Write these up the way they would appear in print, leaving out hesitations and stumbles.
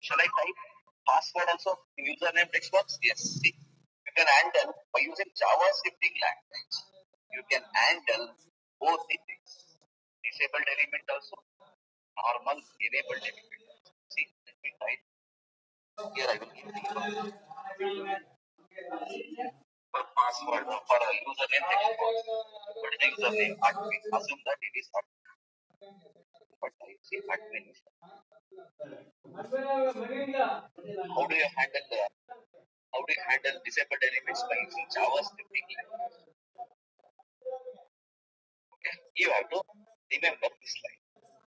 Shall I type password also? Username text box? Yes. See, you can handle by using Java scripting language. You can handle both the things. Disabled element also, normal enabled element. See, let me type. Here I will give the for password for a username text box. What is the username? Admin. Assume that it is admin. But I see admin. How do you handle disabled elements by using Java scripting language? Okay, you have to remember this line.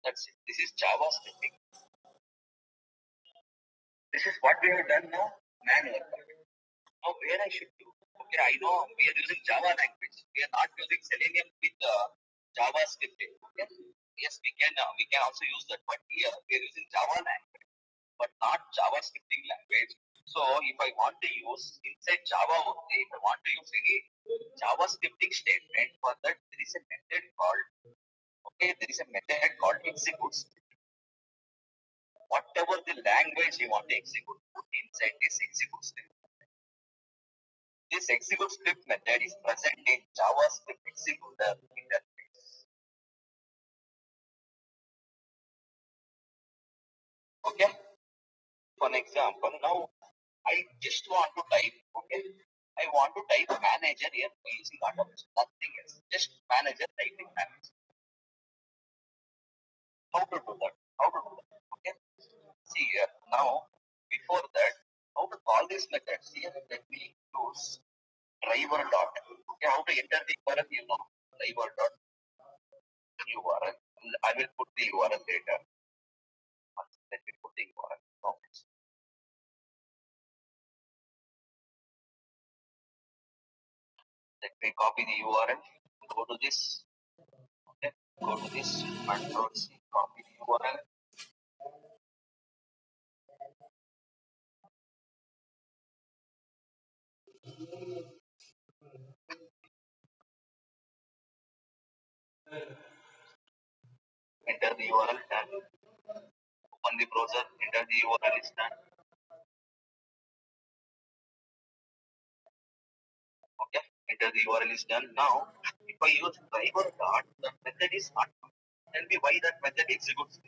That's it. This is Java scripting. This is what we have done now, manual. Now where I should do? Okay, I know we are using Java language. We are not using Selenium with Java scripting. Okay? Yes, we can also use that, but here we are using Java language, but not Java scripting language. So if I want to use inside Java only, if I want to use any Java scripting statement, for that there is a method called execute. Whatever the language you want to execute, put inside this execute script. This execute script method is present in JavaScript executor interface. Okay. For an example, now I just want to type. Okay. I want to type manager here using automation. Nothing else. Just manager typing manager. How to do that? Okay. See here now. Before that, how to call this method? Here, let me use driver dot. Okay, how to enter the URL? Driver dot URL. I will put the URL later. Let me put the URL. Let me copy the URL. Go to this. Okay, go to this. Control C. Copy the URL. Enter the URL. Done. Open the browser. Enter the URL. Is done. Okay. Enter the URL is done. Now, if I use driver dot, the method is not. Tell me why that method executes.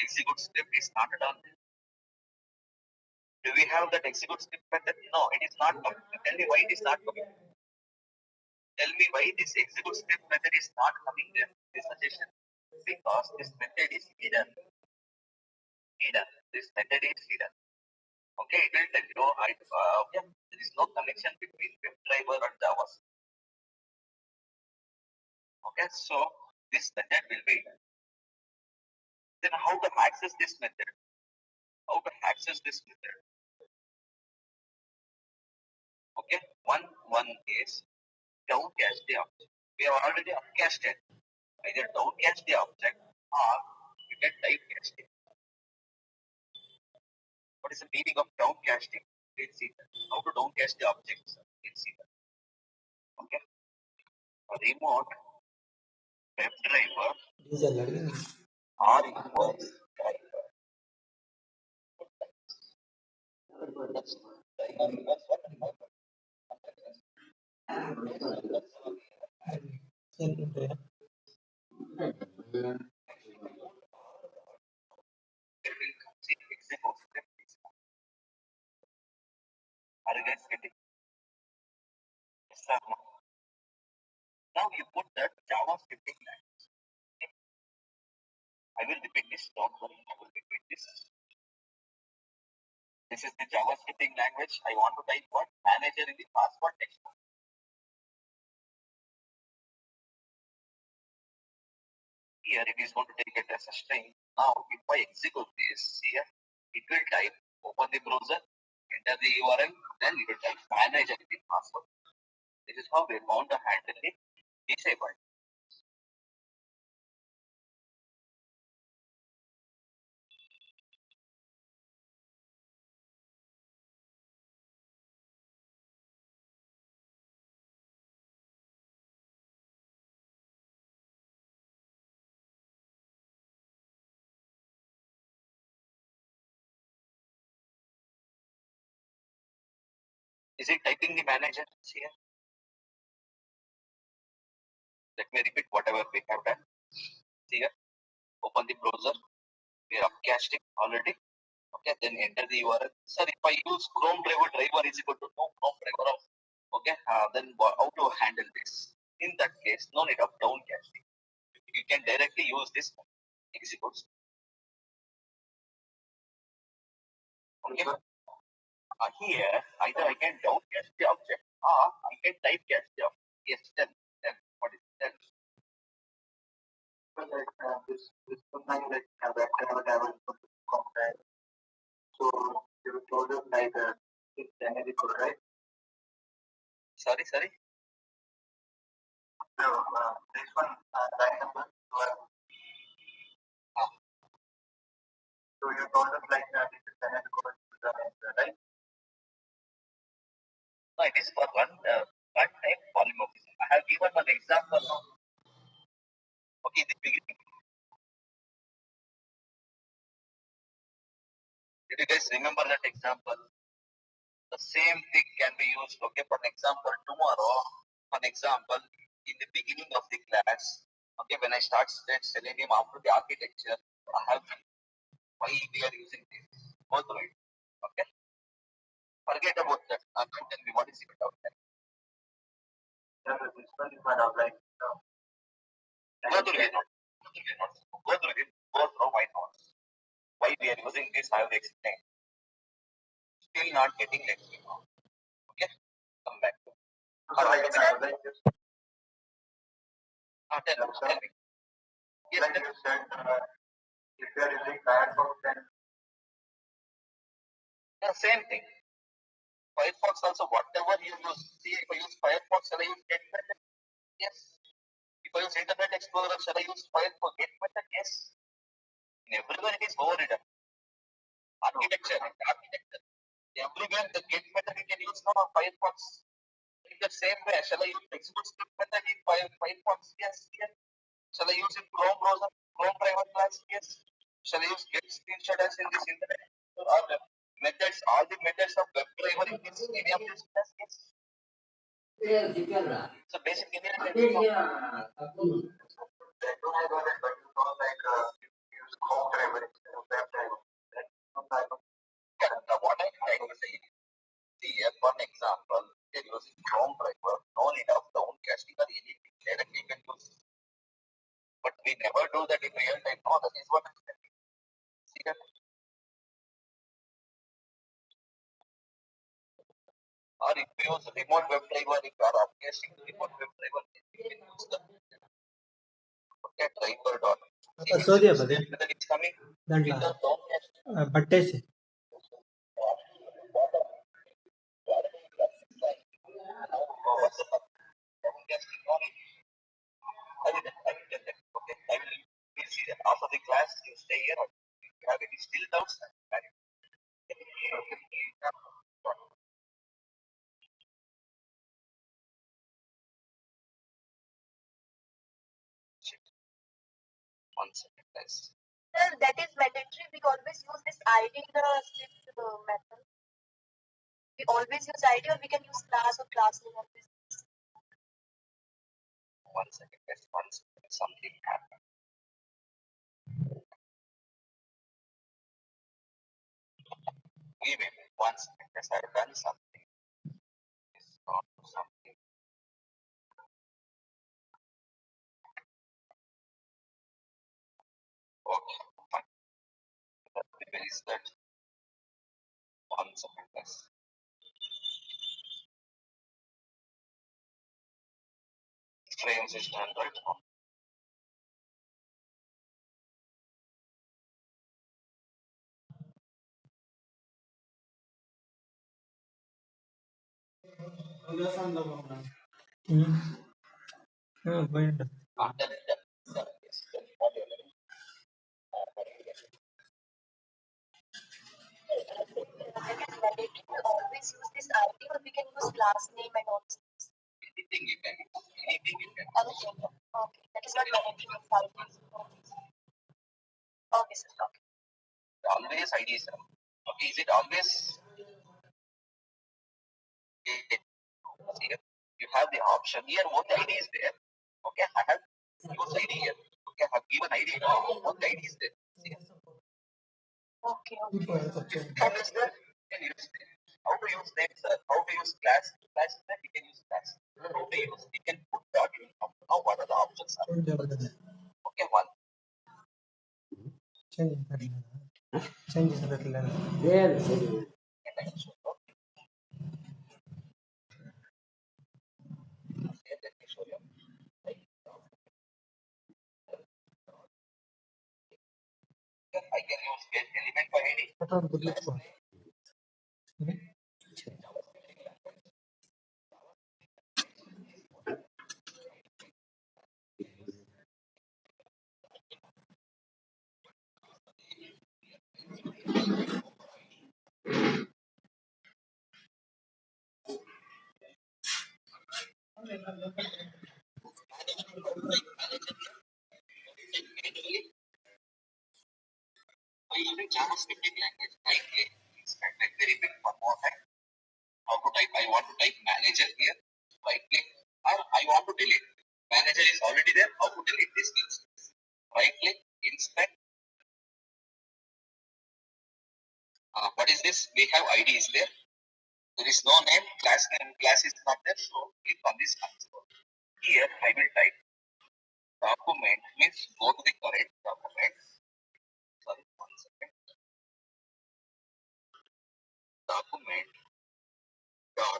Execute script is not done. Do we have that execute script method? No, it is not coming. Tell me why it is not coming. Tell me why this execute script method is not coming there. This suggestion. Because this method is hidden. This method is hidden. Okay, it will tell you, okay, there is no connection between WebDriver and JavaScript. Okay, so this method will be hidden. Then how to access this method? Okay, one is downcache the object. We have already upcached it. Either downcache the object or you can typecache it. What is the meaning of downcasting? Let's see that. How to downcache the objects? Let's see that. Okay. Remote WebDriver or equals driver. Are you guys getting? Yes, sir. Now you put that JavaScript language. Okay. I will repeat this. Don't worry. I will repeat this. This is the JavaScript language. I want to type what? Manager in the password text box. Here it is going to take it as a string. Now if I execute this here, it will type, open the browser, enter the URL, then it will type manager in the password. This is how we are going to handle it disabled. Is it typing the manager here? Let me repeat whatever we have done. Here, open the browser. We are upcasting already. Okay, then enter the URL. Sir, if I use Chrome driver is equal to no Chrome driver of. Okay, then how to handle this? In that case, no need of downcasting. You can directly use this executes. Okay. Here, either I can downcast the object or I can typecast the object. Yes, then what is that? This something that I will compare. So you told us like it's generic, right? Sorry. No, this one line number 12. So you told us like this is generic, right? No, it is for one time polymorphism. I have given one example now. Okay, the beginning. Did you guys remember that example? The same thing can be used. Okay, for example, tomorrow, for example, in the beginning of the class, okay, when I start Selenium after the architecture, I have why we are using this. Go through it. Okay, forget about that. Tell me what is it about that. This one is kind of like go through it. Go through it. Go through my notes. Why we are using this, I will explain. Still not getting it. Okay, come back. Tell me. Yes, like you said, if you are using Firefox, then yeah, same thing. Firefox also, whatever you use. See, if I use Firefox, shall I use Get Method? Yes. If I use Internet Explorer, shall I use Firefox Get Method? Yes. In everywhere it is overridden. Architecture. Everywhere the Get Method you can use now Firefox. In the same way, shall I use execute script method in Firefox? Yes. Shall I use in Chrome browser, Chrome driver class? Yes. Shall I use get screenshot as in this internet? All the methods, all the methods of web driver in this any of this class? Yes. So basic inheritance. They do have a but you know like use Chrome driver instead of web driver. What I try to say, see here for example, they're using Chrome driver, no need of downcasting or anything. Directly can use. But we never do that in real time. No, that is what I'm saying. See that? Or if you use remote web driver, if you are upcasting the remote web driver, you can use the driver dot. ಸೋದಿಯ ಬದೇ That is coming. ದಾಂಟ್ಲ ಬಟ್ಟೆಸಿ After the class, you stay here. If you have any still doubts, one second, guys. Sir, that is mandatory. We always use this ID in the script method. We always use ID, or we can use class or class name of this. One second, guys. One second. Something happened. Wait. One second, guys. I've done something. Something. Okay. Where is that? One second, guys. Frames is done right now. పోయిండు Always use this ID, or we can use class name and all. Anything you can. Anything. Okay, that is not mandatory. Okay, sir. Okay. Always ID, sir. Okay, is it always? Here you have the option. Here what ID is there? Okay, I have use ID here. Okay, I have given ID. What ID is there? See? Okay. What is that? You can use that. How to use that, sir? How to use class? Class is that you can use class. How to use? You can put dot in. Now what are the options? Okay, one. Change is better. Let me show you. I can use get element by ID. Manually by using JavaScript language. Right click, like very big one more time. How to type? I want to type manager here. Right click, or I want to delete. Manager is already there. How to delete this things? Right click, inspect. What is this? We have ID is there. There is no name. Class name. Class is not there. So click on this console. Here I will type document. Means go to the correct document. Sorry, one second. Document dot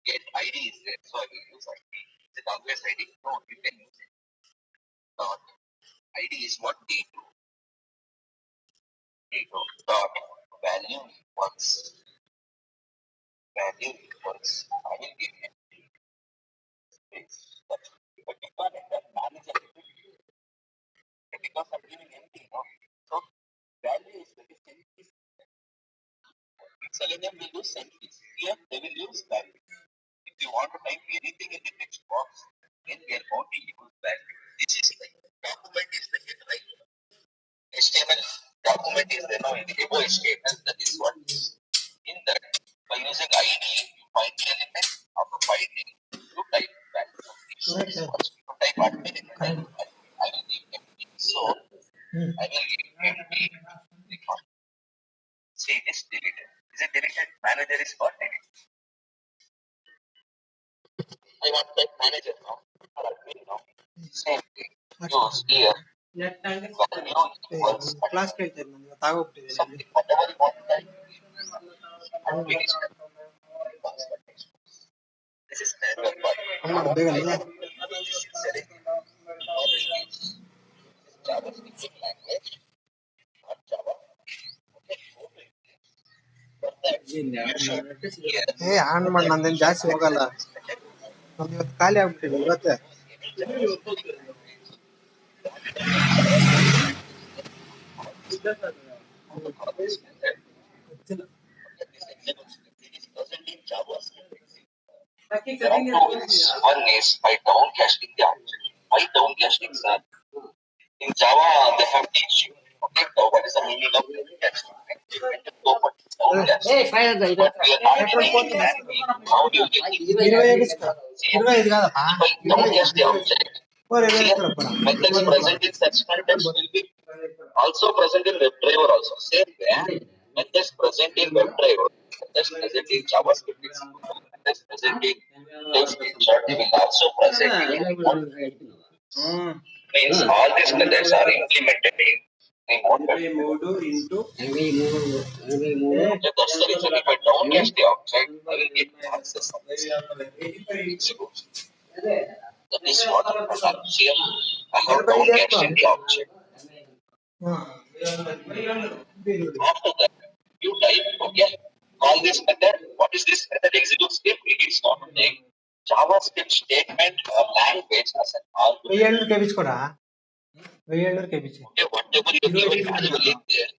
get ID is there. So I will use ID. Is it always ID? No, you can use it. Dot ID is what D2. D2 dot value equals I will give it space. But you can't enter manager because I'm giving empty. No? So value is very sensitive. Selenium will use sensitive. Here they will use value. If you want to type anything in the text box, then we are going to use value. This is like document is the head, right? HTML document is the abo HTML. That is what in that by using ID you find the element. After finding you type value. You type admin in the type I will give empty. So I will give empty. See it is deleted. Is it deleted? Manager is not deleted. I want type manager now. Or admin now. Same thing. Use here. Class ಕೇಳ್ತಾ ಇದ್ದೀನಿ ನನಗೆ ತಾಗೋಗ್ಬಿಟ್ಟಿದೆ Something, whatever you want to type. This is standard by ಬೇಗ JavaScript language, not Java. On ಮಾಡಿ ನಂದೇನು ಜಾಸ್ತಿ ಹೋಗಲ್ಲ ನಮ್ದು ಇವತ್ತು ಖಾಲಿ ಆಗ್ಬಿಟ್ಟಿದೆ ಇವತ್ತೇ ಗೊತ್ತಿಲ್ಲ One is by downcasting the object. Why downcasting, sir? In Java, they have teach you. Okay, so what is the meaning of downcasting? But we are not taking that. How do you get it? ఇది కాదప్పా By downcast the object. Methods present in such context will be also present in WebDriver also. Same way, methods present in WebDriver, methods present in JavaScript, methods present in TypeScript, they will also present in remote. Means all these methods are implemented in remote web. That's the reason if I downcast the object, I will get access of this execution. That is what I have here. I have downcasted the object. After that, you type, okay, call this method. What is this method? Execute script. It is not to take JavaScript statement or language as an argument. Okay, whatever you given manually there.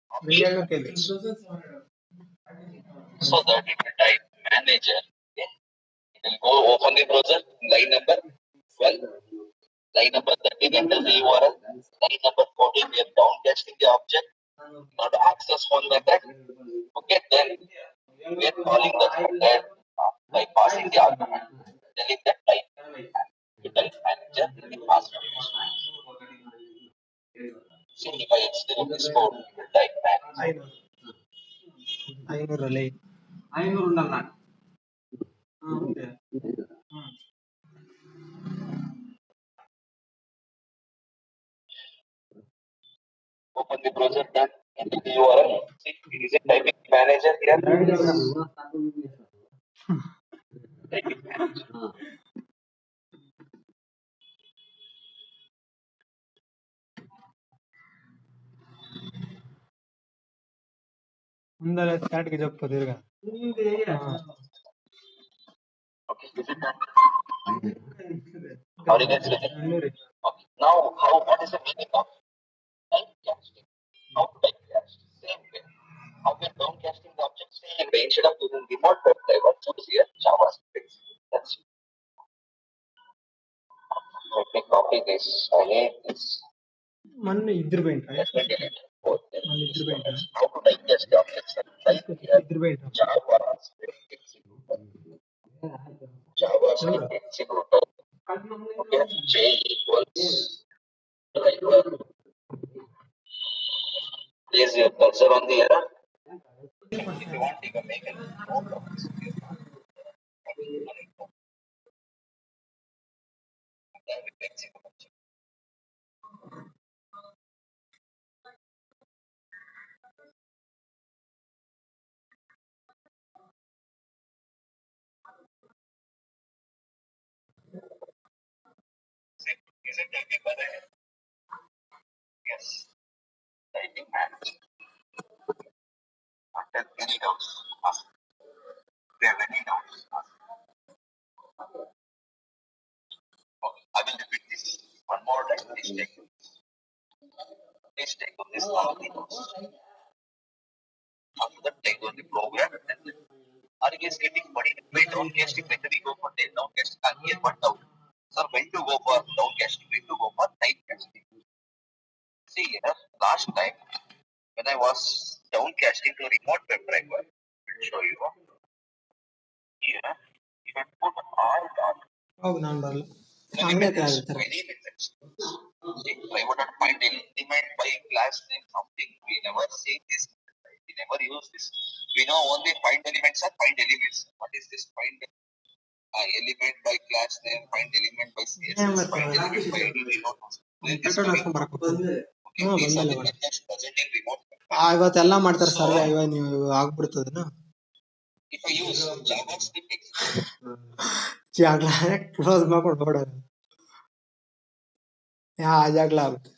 So that it will type manager. Okay. It will go open the browser. Line number 12. Line number 13 enter the URL. Line number 14 we are downcasting the object. Not access one method. Okay, then we are calling the method by passing the argument, telling that type to type manager in the password. See, if I explain this code, you will type manager. 500 ಅಲ್ಲೇ 500 ಉಂಡಲ್ಲ Open the browser, then enter the URL. See, it is a typing manager here. Typing manager. ಮುಂದಲ್ಲ ಸ್ಟಾರ್ಟ್ಗೆ ಜಪ್ಪ ತಿರ್ಗ Okay, is it done? How did it get? Okay. Now, what is the meaning of typecasting? How to typecast? Same way. How we are downcasting the object? Same way. Instead of using remote web driver, choose here JavaScript. That's it. Let me copy this. I need this. ಮೊನ್ನೆ ಇದ್ರ ಬೇಂಟ Let me delete both. ಮೊನ್ನೆ ಇದ್ರ ಬೇಂಟ How to typecast the objects? Type here ಇದ್ರ ಬೇಂಟ JavaScript execute. Okay, J equals driver. Place your cursor on the error. If you want, you can make a note of this. Then we execute. Is it typing correct? Yes. Typing manager. If there any doubts, ask. If there are any doubts, ask. Okay, I will repeat this one more time. Please take on this all the notes. After that, take on the program. Are you guys getting money? By downcasting, when do we go for downcasting? Here, but down. Sir, when to go for downcasting? When to go for typecasting? See, last time when I was downcasting to remote web driver, I'll show you. Here, you can put all dot. ಹೋಗ್ ನಾನು ಬರಲ್ಲ Any methods. I would not find element by class name something. We never see this. We never use this. We know only find elements or find elements. What is this find? Element by class name, find element by CSS, find element by ID remote. ಇವತ್ತೆಲ್ಲ ಮಾಡ್ತಾರೆ ಸರ್ವೆ ಇವ ನೀವು ಆಗ್ಬಿಡ್ತದನ If I use JavaScript ಜಾಗ್ಲ close ಮಾಡ್ಕೊಂಡು ನೋಡೋದು ಜಾಗ್ಲ ಆಗುತ್ತೆ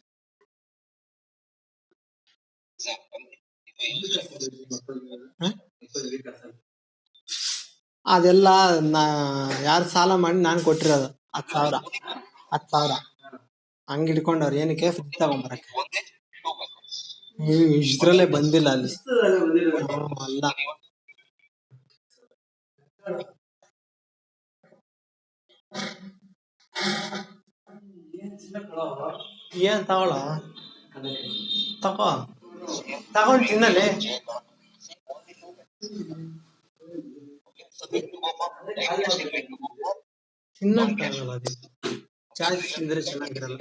ಅದೆಲ್ಲ ಯಾರು ಸಾಲ ಮಾಡಿ ನಾನು ಕೊಟ್ಟಿರೋದು 10,000 ಹಂಗ್ ಹಿಡ್ಕೊಂಡವ್ರು ಏನಕ್ಕೆ ಫ್ರಿಜ್ ತಗೊಂಬರಕ್ಕೆ ಇದ್ರಲ್ಲೇ ಬಂದಿಲ್ಲ ಅಲ್ಲಿ ಅಲ್ಲ ಏನ್ ತಗೊಳ ತಗೊಂಡ್ ತಿನ್ನಲೆ ತಿನ್ನಕ್ಕಾಗಲ್ಲ ಅದು ಚಾರ್ಜ್ ತಿಂದ್ರೆ ಚೆನ್ನಾಗಿರಲ್ಲ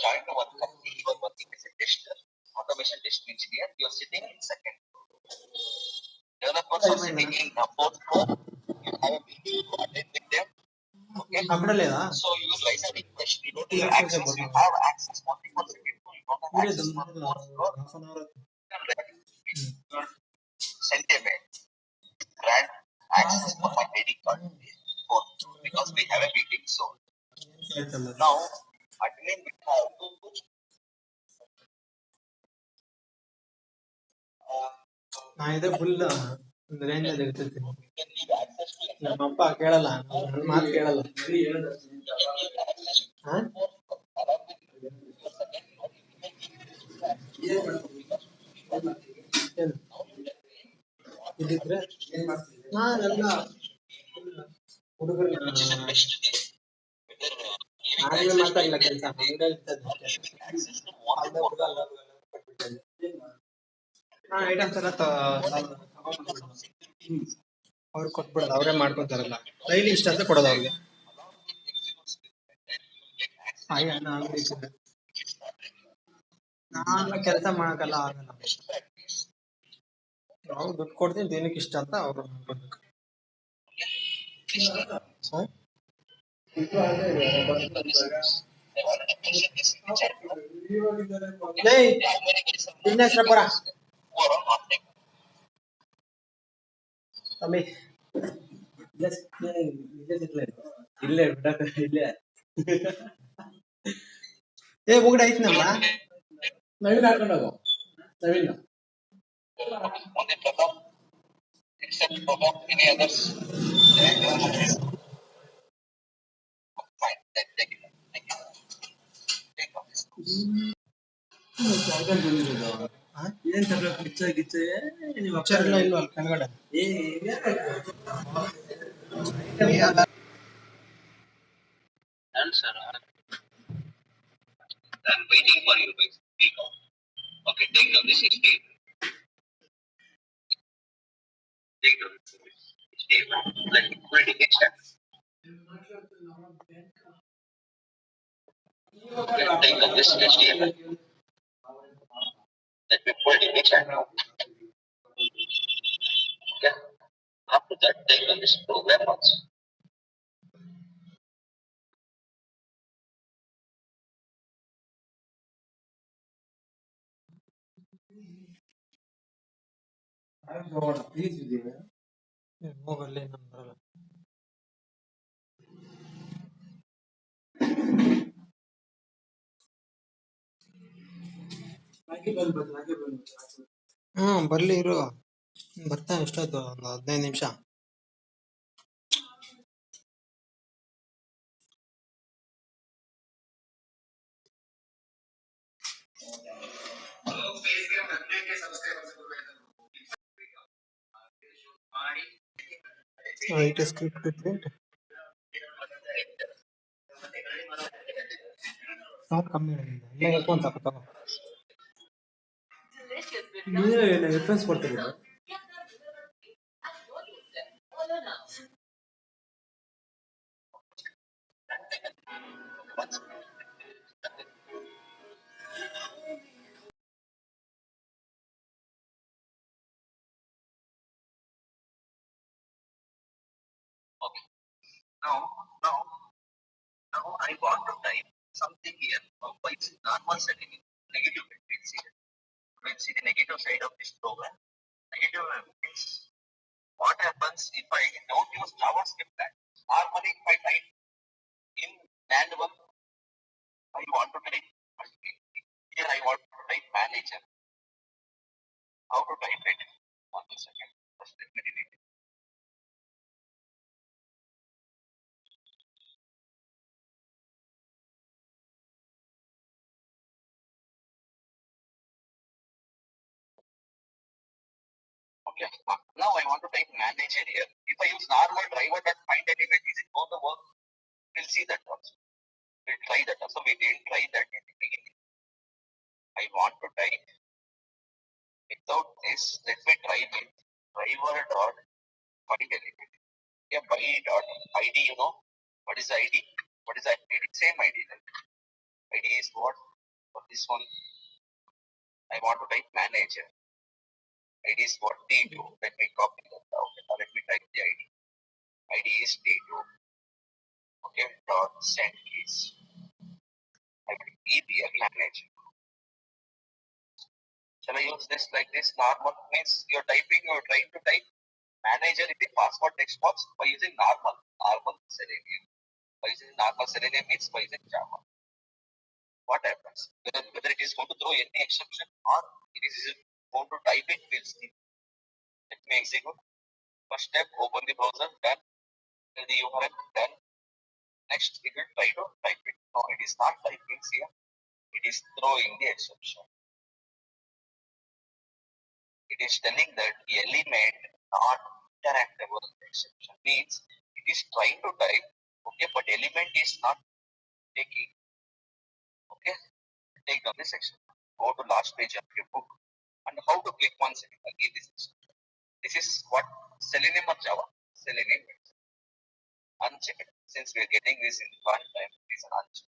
joined to one company, you are working as a tester, automation testing engineer, you are sitting in second floor. Developers are sitting in the fourth floor, you have a meeting to attend with them. Okay? So you guys are in question, you don't have access, you have access only for second floor, you don't have access for fourth floor. Send a mail, grant access for my meeting card, fourth floor, because we have a meeting soon. Now, admin will have to ನಾ ಇದೆ full ಒಂದು range ಅಲ್ಲಿ ಇರ್ತಿರ್ತೀನಿ ನಮ್ಮಪ್ಪ ಕೇಳಲ್ಲ ನನ್ನ ಮಾತು ಕೇಳಲ್ಲ ಇದಿದ್ರೆ ನಾನೆಲ್ಲ ಹುಡುಗರು ನಾನೇ ಮಾತಾಡ್ಲ ಕೆಲಸ ಐಟಮ್ಸ್ ಎಲ್ಲ ಅವ್ರಿಗೆ ಕೊಟ್ಬಿಡೋದು, ಅವರೇ ಮಾಡ್ಕೊಂತಾರಲ್ಲ. ಡೈಲಿ ಇಷ್ಟ ಅಂತ ಕೊಡೋದು ಅವ್ರಿಗೆ. ನಾನು ಕೆಲಸ ಮಾಡಕ್ಕಲ್ಲ ಆಗಲ್ಲ. ನಾವು ದುಡ್ಡು ಕೊಡ್ತೀನಿ, ದಿನಕ್ಕೆ ಇಷ್ಟ ಅಂತ ಅವ್ರು ಮಾಡ್ಕೊಡ್ಬೇಕು. ಪರ ತಮ್ಮಿ ಇಲ್ಲೇ ಇಲ್ಲೇ ಹೋಗ್ಬಿಟ್ಟು ಐತಿ ನಮ್ಮ ನವೀನ್ ಹಾಕೊಂಡು ಹೋಗು. ನವೀನ್ ಏನ್ ತರಬೇಕು? ಗಿಚ್ಚ ನೀವು ಅಕ್ಷರ ಇಲ್ಲ ಇಲ್ವಾ ಕೆಳಗಡೆ? Answer. I'm waiting for you guys. Speak out. Okay, take down this state. Take down this state. Let me put it in the chat. Okay, take down this state. Let me put it in the chat now. Okay. After that, take down this program also. ಹೋಗಲ್ಲೇ ನಮ್ಮ ಬರಲ್ಲ. ಬರ್ಲಿ ಇರು, ಬರ್ತಾ ಎಷ್ಟಾಯ್ತು? ಒಂದು 15 ನಿಮಿಷ. IT script print ಕಮ್ಮಿ ಎಲ್ಲ ಹೇಳ್ಕೊಂತ ತಗೋ. ರೆಫರೆನ್ಸ್ ಕೊಡ್ತೀವಿ. Okay. Now I want to type something here. By normal setting, negative bit. We'll see the negative side of this program. Negative means what happens if I don't use JavaScript tag. Normally, if I type in manual, I want to type here. I want to type manager. How to type it? 1 second. First, let me delete it. Okay. Now I want to type manager here. If I use normal driver.find element, is it going to work? We'll see that also. We'll try that also. We didn't try that in the beginning. I want to type without this. Let me try with driver.find element. Yeah, by dot ID, you know. What is ID? What is ID? Same ID. ID is what? For this one, I want to type manager. ID is what? D2. Let me copy that. Okay, now let me type the ID. ID is D2. Okay, dot send keys. I will EBL manager. Shall I use this like this? Normal means you're trying to type manager in the password text box by using normal Selenium. By using normal Selenium means by using Java. What happens? Whether it is going to throw any exception or it is going to type it, we'll see. Let me execute. First step, open the browser, done. Tell the URL, done. Next, it will try to type it. No, it is not typing here. It is throwing the exception. It is telling that the element not interactable exception means it is trying to type, okay, but element is not taking. Okay, take down this section. Go to last page of your book. And how to click on Selenium? I'll give this. This is what Selenium or Java. Selenium unchecked. Since we are getting this in one time, it is unchecked.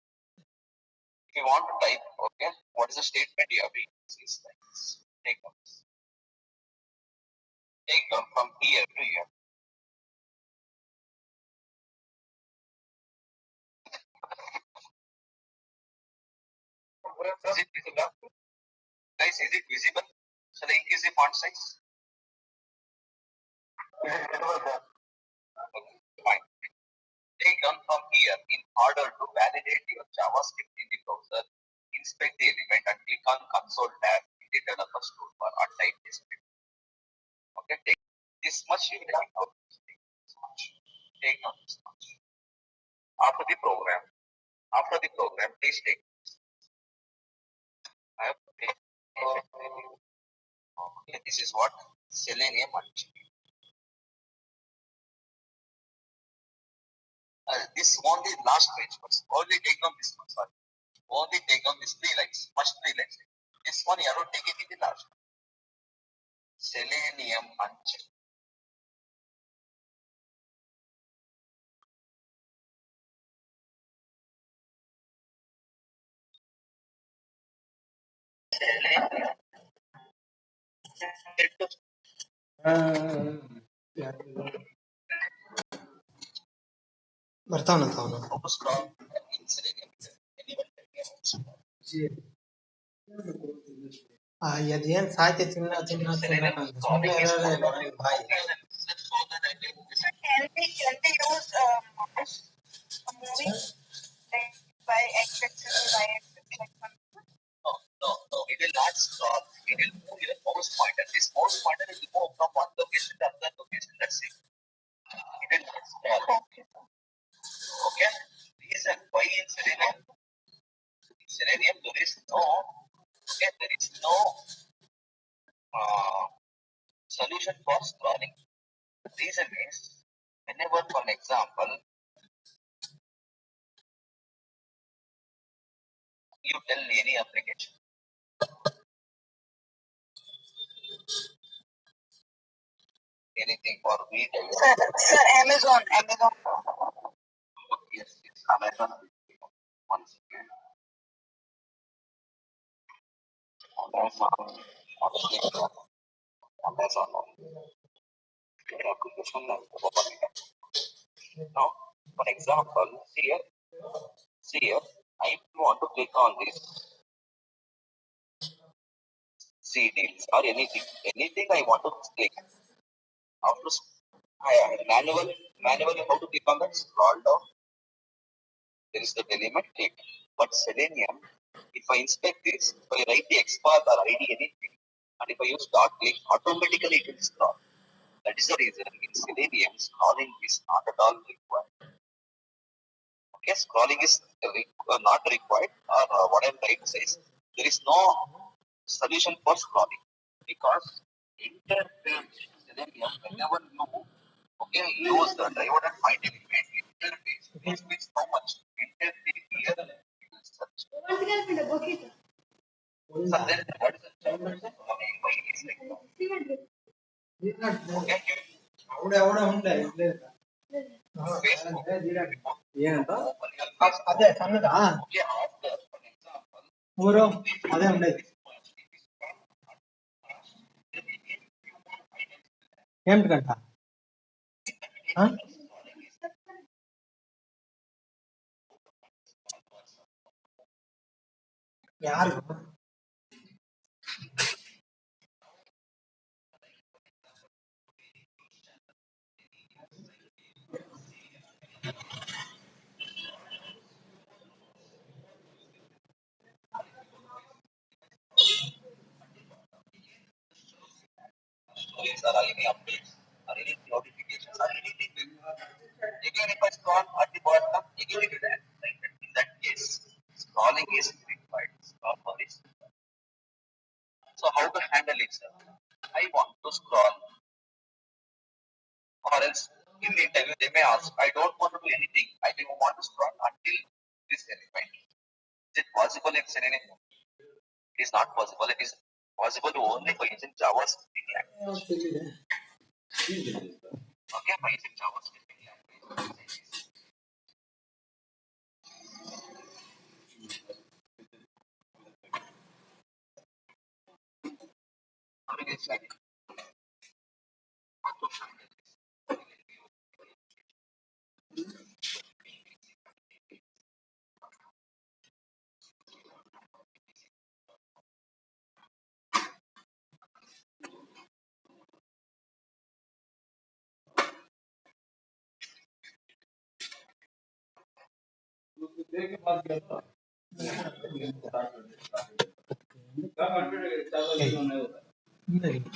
If you want to type, okay, what is the statement you have to use? Is like this. Take down. Take down from here to here. Is it visible? Guys, is it visible? Shall I increase the font size? Fine. Take down from here in order to validate your JavaScript in the browser. Inspect the element and click on console tab in the developer's toolbar or type this. Okay, take this much you will take out. This much. Take down this much. After the program, please take. I have to take. Okay, this is what Selenium unchecked. This only last page was only take down this one. Sorry. Only take down this 3 lines. First 3 lines. This one you have to take it in the last. Selenium unchecked. ಬರ್ತಾವನಂತ ಅವನು. ಅದೇನ್ ಸಾಯ್ತೆ ತಿನ್ನ ತಿನ್ನ ತಿನ್ನ ಸುಮ್ಮನೆ ಇರೋದೇ ನನಗೆ ಬಾಯಿ. No, it will not stop. It will move your mouse pointer. This mouse pointer will move from one location to another location. That's it. It will not stop. Okay? Reason why in Selenium there is no solution for scrolling. Reason is whenever, for example, you tell any application. Anything for retail. Sir, Amazon. Yes, Amazon. Once again. Amazon. Application. Now, for example, see here, I want to click on this CDs or anything I want to click. After manually how to click on that, scroll down. There is the element click. But Selenium, if I inspect this, if I write the XPath or ID anything, and if I use dot click, automatically it will scroll. That is the reason in Selenium, scrolling is not at all required. Okay, scrolling is not required, or what I'm trying to say is there is no solution for scrolling because interface Selenium, whenever you use the diode and find element interface, it means how much interface here search. So then what is the challenge? Why it is like that? Okay, ಏನಂತ ಅದೇ ಸಣ್ಣದಾ ಊರು ಅದೇ ఉండేది ఏమిటి గంట ಯಾರು stories or any updates or any notifications or anything. Again, if I scroll at the bottom, again it will end. Right? In that case, scrolling is required. So how to handle it, sir? I want to scroll, or else in the interview they may ask, I don't want to do anything. I don't want to scroll until this element. Is it possible in Selenium? It is not possible. It is possible only by using Java scripting language. Okay, by using Java scripting language.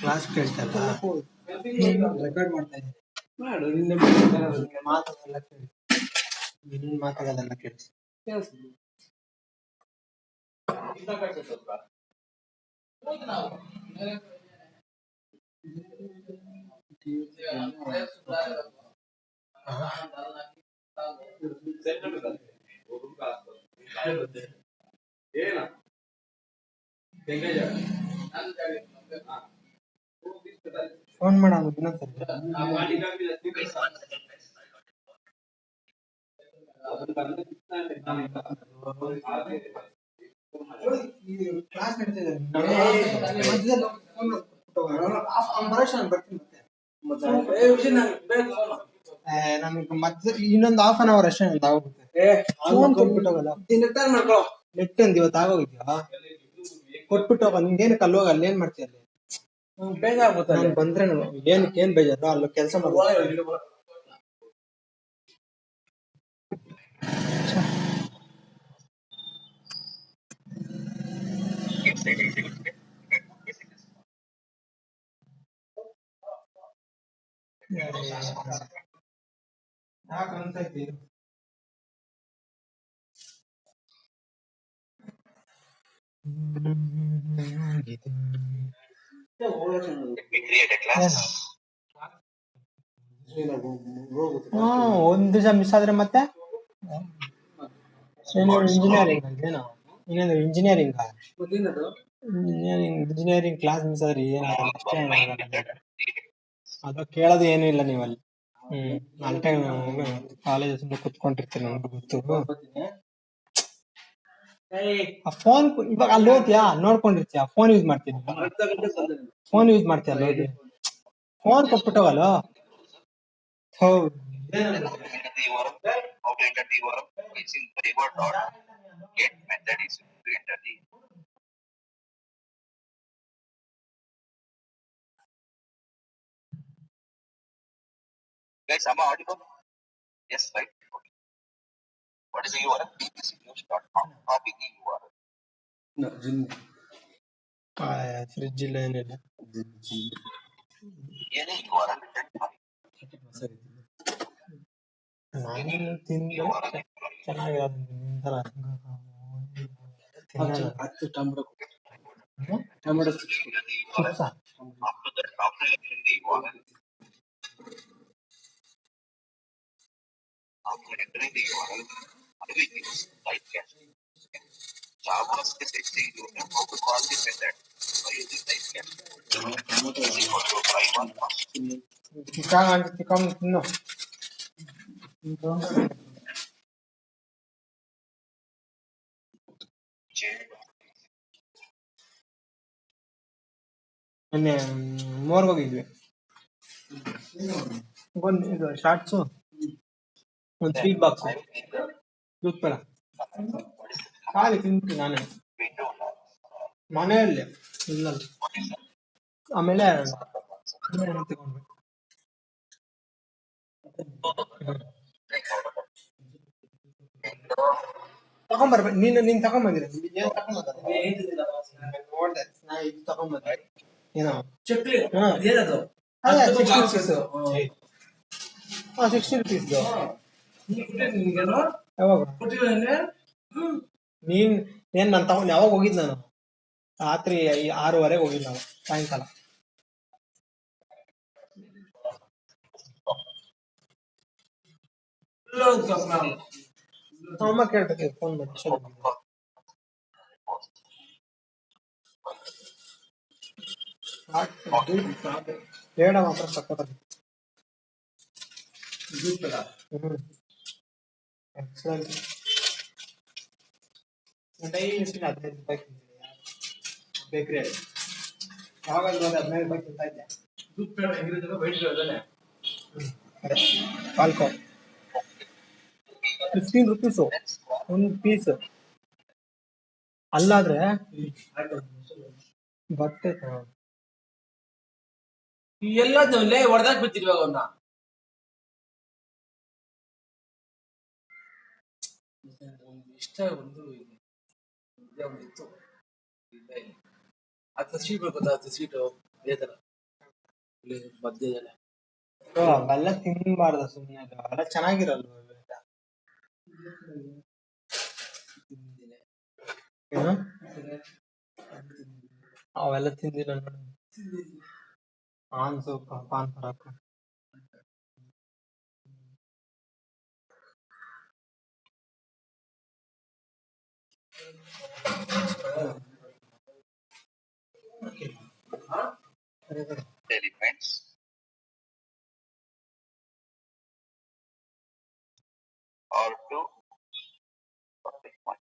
Class ಕೇಳ್ತಲ್ಲ record ಮಾಡ್ತಾ ಇದ್ದೀನಿ ಮಾಡು ನಿನ್ನೆ ಮಾತಾಡಲ್ಲ ಕೇಳಿ ನಿನ್ನ ಮಾತಾಡೋದೆಲ್ಲ ಕೇಳಿಸಿ phone ಮಾಡ ಇನ್ನೊಂದ್ಸರಿ ಕ್ಲಾಸ್ ನಡೀತಿದೆ ನಮಗೆ ಮತ್ತೆ ಇನ್ನೊಂದು ಹಾಫ್ ಅನ್ ಅವರ್ ಅಷ್ಟೇ ನಂದು ಆಗೋಗುತ್ತೆ ಫೋನ್ ಕೊಟ್ಬಿಟ್ಟೋಗಲ್ಲ ನೆಟ್ ಒಂದು ಇವತ್ತು ಆಗೋಗಿದ್ಯಾ ಕೊಟ್ಬಿಟ್ಟು ಹೋಗ ನಿಂಗೇನಕ್ಕೆ ಅಲ್ಲಿ ಹೋಗ ಅಲ್ಲಿ ಏನ್ ಮಾಡ್ತೀಯ ಅಲ್ಲಿ ಬೇಜಾರಾಗುತ್ತೆ ನಾನು ಬಂದ್ರೆ ಏನಕ್ಕೆ ಏನ್ ಬೇಜಾರು ಅಲ್ಲಿ ಕೆಲಸ ಮಾಡ್ಬೋದು ಯಾಕೆ ಅನ್ಸೈತಿ ಒಂದ್ ದಿವಸ ಮಿಸ್ ಆದ್ರೆ ಮತ್ತೆ ಇಂಜಿನಿಯರಿಂಗ್ ಏನೋ ಇನ್ನೇನು ಇಂಜಿನಿಯರಿಂಗ್ ಇಂಜಿನಿಯರಿಂಗ್ ಕ್ಲಾಸ್ ಮಿಸ್ ಆದ್ರೆ ಏನಾಗಲ್ಲ ಅಷ್ಟೇ ಅದು ಕೇಳೋದು ಏನು ಇಲ್ಲ ನೀವಲ್ಲಿ ನಾನ್ ಟೈಮ್ ಕಾಲೇಜ್ ಸುಮ್ಮನೆ ಕುತ್ಕೊಂಡಿರ್ತೀನಿ ನನ್ಗೆ ಗೊತ್ತು ಆ ಫೋನ್ ಇವಾಗ ಅಲ್ಲಿ ಹೋಗ್ತೀಯಾ ನೋಡ್ಕೊಂಡಿರ್ತೀಯ ಫೋನ್ ಯೂಸ್ ಮಾಡ್ತೀನಿ ಫೋನ್ ಯೂಸ್ ಮಾಡ್ತೀಯ ಅಲ್ಲಿ ಹೋಗಿ ಫೋನ್ ಕೊಟ್ಬಿಟ್ಟವಲ್ಲ ಹೌದು Guys, am I audible? Yes, right? Okay. What is the URL? bbcnews.com. Copy the URL. Fridge ಇಲ್ಲ ಏನಿಲ್ಲ ಏನೇ URL ಸರಿ ನಾನು ತಿಂದು ಚೆನ್ನಾಗಿರೋದು ನಿಂತರ tomato ಚಿಪ್ಸಾ after entering the URL, I will use typecast. Java script you know how to call this method by using typecast. Is equal to try1 chicken ತಿನ್ನು ಮೊನ್ನೆ ಮೋರ್ಗ್ ಹೋಗಿದ್ವಿ ಒಂದು ಇದು ಶಾರ್ಟ್ಸು ಒಂದು ಸ್ವೀಟ್ ಬಾಕ್ಸ್ ದೂದ್ ಪೇಡ ಖಾಲಿ ತಿಂತೀನಿ ನಾನೇ ಮನೆಯಲ್ಲಿ ಇಲ್ಲಲ್ಲ ಆಮೇಲೆ ತಗೊಂಡ್ವಿ ತಗೊಂಡ್ಬರ್ಬೇಕು ನೀನ್ ತಗೊಂಡ್ಬಂದಿರ ಏನ್ ತಗೊಂಡ್ಬಂದ ನೋಡ್ದೆ ನಾ ಇದು ತಗೊಂಡ್ಬಂದೆ ಏನೋ ಚಕ್ಲಿ ಏನದು 60 rupees ಯಾವಾಗ ನೀನ್ ಏನ್ ನಾನು ತಗೊಂಡ್ ಯಾವಾಗ ಹೋಗಿದ್ ನಾನು ರಾತ್ರಿ 6:30 ಹೋಗಿದ್ ನಾವು ಸಾಯಂಕಾಲ ಅಮ್ಮ ಕೇಳ್ಬೇಕು ಫೋನ್ ಮಾಡಿ ಬೇಡ ಮಾತ್ರ ಸಕ್ಕತ್ತ. ಎಕ್ಸಲೆಂಟ್. ಡೈಲಿ 15 ರೂಪಾಯಿ ಬೇಕ್ರಿ ಯಾವಾಗ 15 ರೂಪಾಯಿ ತಿಂತಾ ಇದ್ದೆ. ಪಾಲ್ಕೋ 15 ರೂಪೀಸು ಒಂದು ಪೀಸ್. ಅಲ್ಲಾದ್ರೆ ಬಟ್ಟೆ ಎಲ್ಲೇ ಹೊಡೆದಾಕ್ ಬಿಟ್ಟಿರುವಾಗ ಅವನ್ನ ಇಷ್ಟ ಒಂದು ಇತ್ತು ಹತ್ತು ಸೀಟ್ ಗೊತ್ತಾ, 10 ಸೀಟು ಇದೇ ತರ ಮಧ್ಯದಲ್ಲೇ. ಅವೆಲ್ಲ ತಿನ್ಬಾರ್ದು ಸುಮ್ಮನೆ, ಅವೆಲ್ಲ ಚೆನ್ನಾಗಿರಲ್ವ. ಅವೆಲ್ಲ ತಿಂದಿಲ್ಲ ಆನ್ಸು ಪಾನ್ ಪರಾಕ. elements or to public one.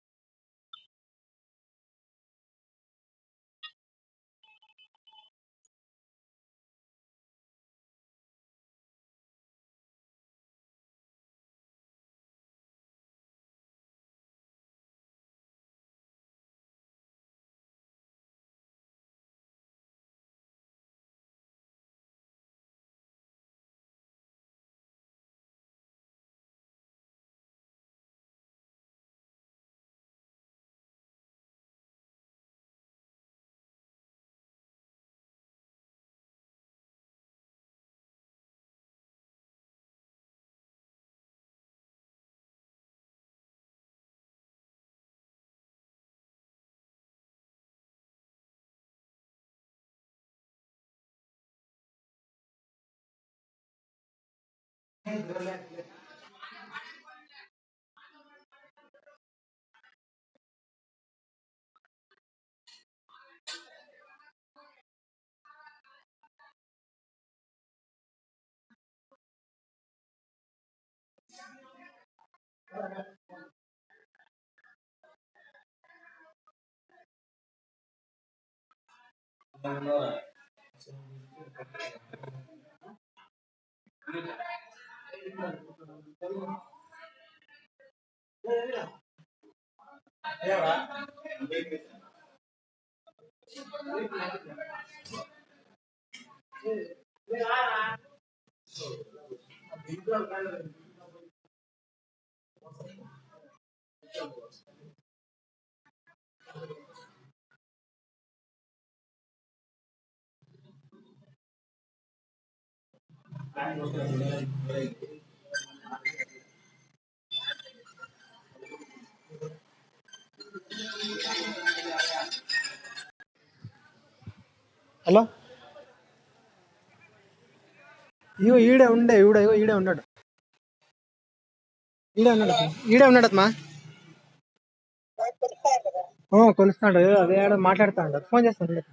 Hello ఇగో ఈడే ఉండే ఈడే ఉన్నాడు ఈడే ఉన్నాడమ్మా. కొలుస్తాడు, అదే ఆడ మాట్లాడుతాడు, ఫోన్ చేస్తాడు.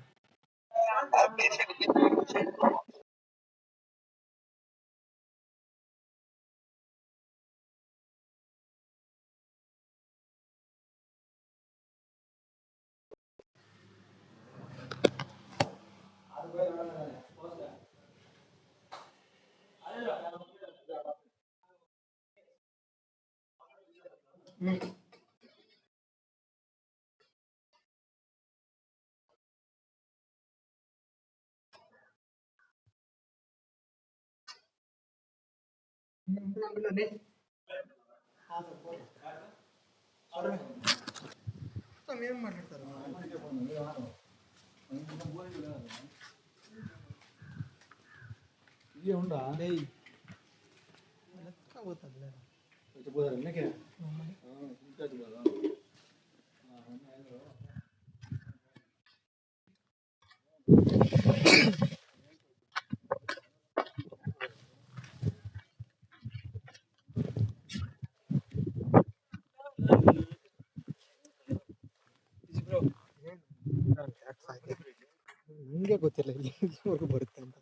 ఏం మాట్లాడతారు ఇది ఉండా ನನಗೆ ಗೊತ್ತಿಲ್ಲ ಇಲ್ಲಿವರೆಗೂ ಬರುತ್ತೆ ಅಂತ